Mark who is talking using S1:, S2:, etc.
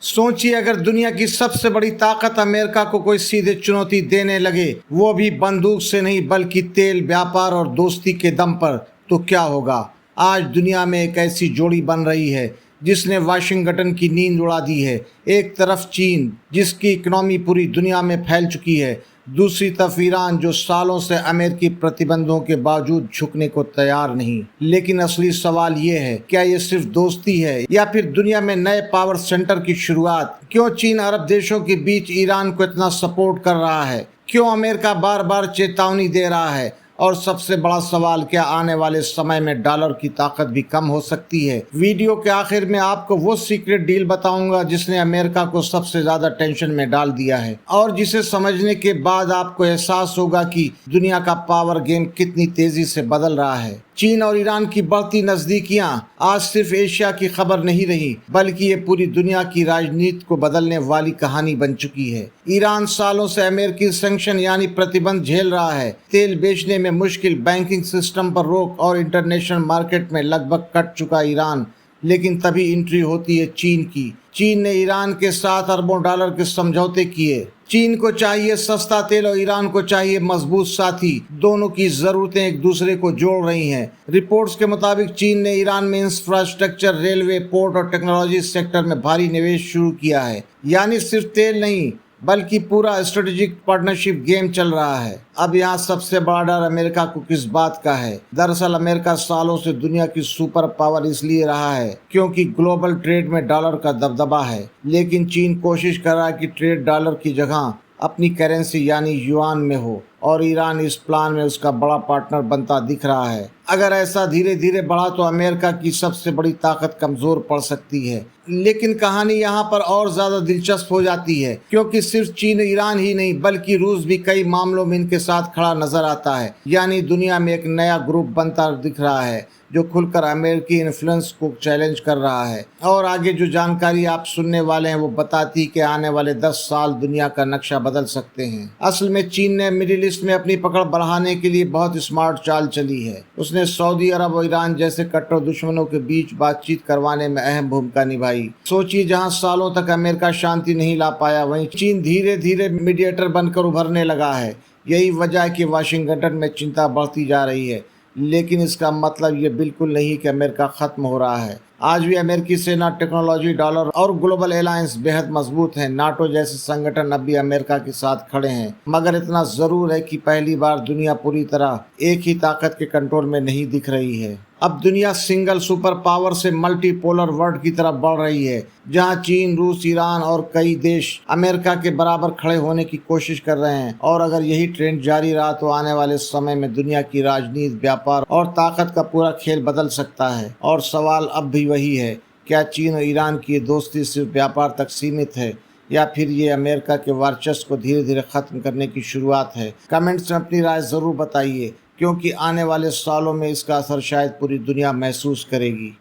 S1: सोचिए अगर दुनिया की सबसे बड़ी ताकत अमेरिका को कोई सीधे चुनौती देने लगे, वो भी बंदूक से नहीं बल्कि तेल, व्यापार और दोस्ती के दम पर, तो क्या होगा। आज दुनिया में एक ऐसी जोड़ी बन रही है जिसने वाशिंगटन की नींद उड़ा दी है। एक तरफ चीन, जिसकी इकनॉमी पूरी दुनिया में फैल चुकी है, दूसरी तरफ ईरान, जो सालों से अमेरिकी प्रतिबंधों के बावजूद झुकने को तैयार नहीं। लेकिन असली सवाल ये है, क्या ये सिर्फ दोस्ती है या फिर दुनिया में नए पावर सेंटर की शुरुआत। क्यों चीन अरब देशों के बीच ईरान को इतना सपोर्ट कर रहा है, क्यों अमेरिका बार बार चेतावनी दे रहा है, और सबसे बड़ा सवाल, क्या आने वाले समय में डॉलर की ताकत भी कम हो सकती है। वीडियो के आखिर में आपको वो सीक्रेट डील बताऊंगा जिसने अमेरिका को सबसे ज्यादा टेंशन में डाल दिया है, और जिसे समझने के बाद आपको एहसास होगा कि दुनिया का पावर गेम कितनी तेजी से बदल रहा है। चीन और ईरान की बढ़ती नजदीकियां आज सिर्फ एशिया की खबर नहीं रही, बल्कि ये पूरी दुनिया की राजनीति को बदलने वाली कहानी बन चुकी है। ईरान सालों से अमेरिकी सैंक्शन यानी प्रतिबंध झेल रहा है। तेल बेचने में मुश्किल, बैंकिंग सिस्टम पर रोक और इंटरनेशनल मार्केट में लगभग कट चुका ईरान। लेकिन तभी एंट्री होती है चीन की। चीन ने ईरान के साथ अरबों डॉलर के समझौते किए। चीन को चाहिए सस्ता तेल और ईरान को चाहिए मजबूत साथी। दोनों की जरूरतें एक दूसरे को जोड़ रही हैं। रिपोर्ट्स के मुताबिक चीन ने ईरान में इंफ्रास्ट्रक्चर, रेलवे, पोर्ट और टेक्नोलॉजी सेक्टर में भारी निवेश शुरू किया है। यानी सिर्फ तेल नहीं बल्कि पूरा स्ट्रेटेजिक पार्टनरशिप गेम चल रहा है। अब यहाँ सबसे बड़ा डर अमेरिका को किस बात का है। दरअसल अमेरिका सालों से दुनिया की सुपर पावर इसलिए रहा है क्योंकि ग्लोबल ट्रेड में डॉलर का दबदबा है। लेकिन चीन कोशिश कर रहा है कि ट्रेड डॉलर की जगह अपनी करेंसी यानी युआन में हो, और ईरान इस प्लान में उसका बड़ा पार्टनर बनता दिख रहा है। अगर ऐसा धीरे धीरे बढ़ा तो अमेरिका की सबसे बड़ी ताकत कमजोर पड़ सकती है। लेकिन कहानी यहाँ पर और ज्यादा दिलचस्प हो जाती है, क्योंकि सिर्फ चीन ईरान ही नहीं बल्कि रूस भी कई मामलों में इनके साथ खड़ा नजर आता है। यानी दुनिया में एक नया ग्रुप बनता दिख रहा है जो खुलकर अमेरिकी इन्फ्लुएंस को चैलेंज कर रहा है। और आगे जो जानकारी आप सुनने वाले हैं वो बताती कि आने वाले 10 साल दुनिया का नक्शा बदल सकते हैं। असल में चीन ने मिडिल ईस्ट में अपनी पकड़ बढ़ाने के लिए बहुत स्मार्ट चाल चली है। उसने सऊदी अरब और ईरान जैसे कट्टर दुश्मनों के बीच बातचीत करवाने में अहम भूमिका निभाई। सोचिए, जहां सालों तक अमेरिका शांति नहीं ला पाया, वहीं चीन धीरे धीरे मीडिएटर बनकर उभरने लगा है। यही वजह है कि वाशिंगटन में चिंता बढ़ती जा रही है। लेकिन इसका मतलब ये बिल्कुल नहीं कि अमेरिका खत्म हो रहा है। आज भी अमेरिकी सेना, टेक्नोलॉजी, डॉलर और ग्लोबल अलायंस बेहद मजबूत हैं। नाटो जैसे संगठन अब भी अमेरिका के साथ खड़े हैं। मगर इतना जरूर है कि पहली बार दुनिया पूरी तरह एक ही ताकत के कंट्रोल में नहीं दिख रही है। अब दुनिया सिंगल सुपर पावर से मल्टीपोलर वर्ल्ड की तरफ बढ़ रही है, जहां चीन, रूस, ईरान और कई देश अमेरिका के बराबर खड़े होने की कोशिश कर रहे हैं। और अगर यही ट्रेंड जारी रहा तो आने वाले समय में दुनिया की राजनीति, व्यापार और ताकत का पूरा खेल बदल सकता है। और सवाल अब भी वही है, क्या चीन और ईरान की दोस्ती सिर्फ व्यापार तक सीमित है या फिर ये अमेरिका के वर्चस्व को धीरे धीरे खत्म करने की शुरुआत है। कमेंट्स में अपनी राय जरूर बताइए, क्योंकि आने वाले सालों में इसका असर शायद पूरी दुनिया महसूस करेगी।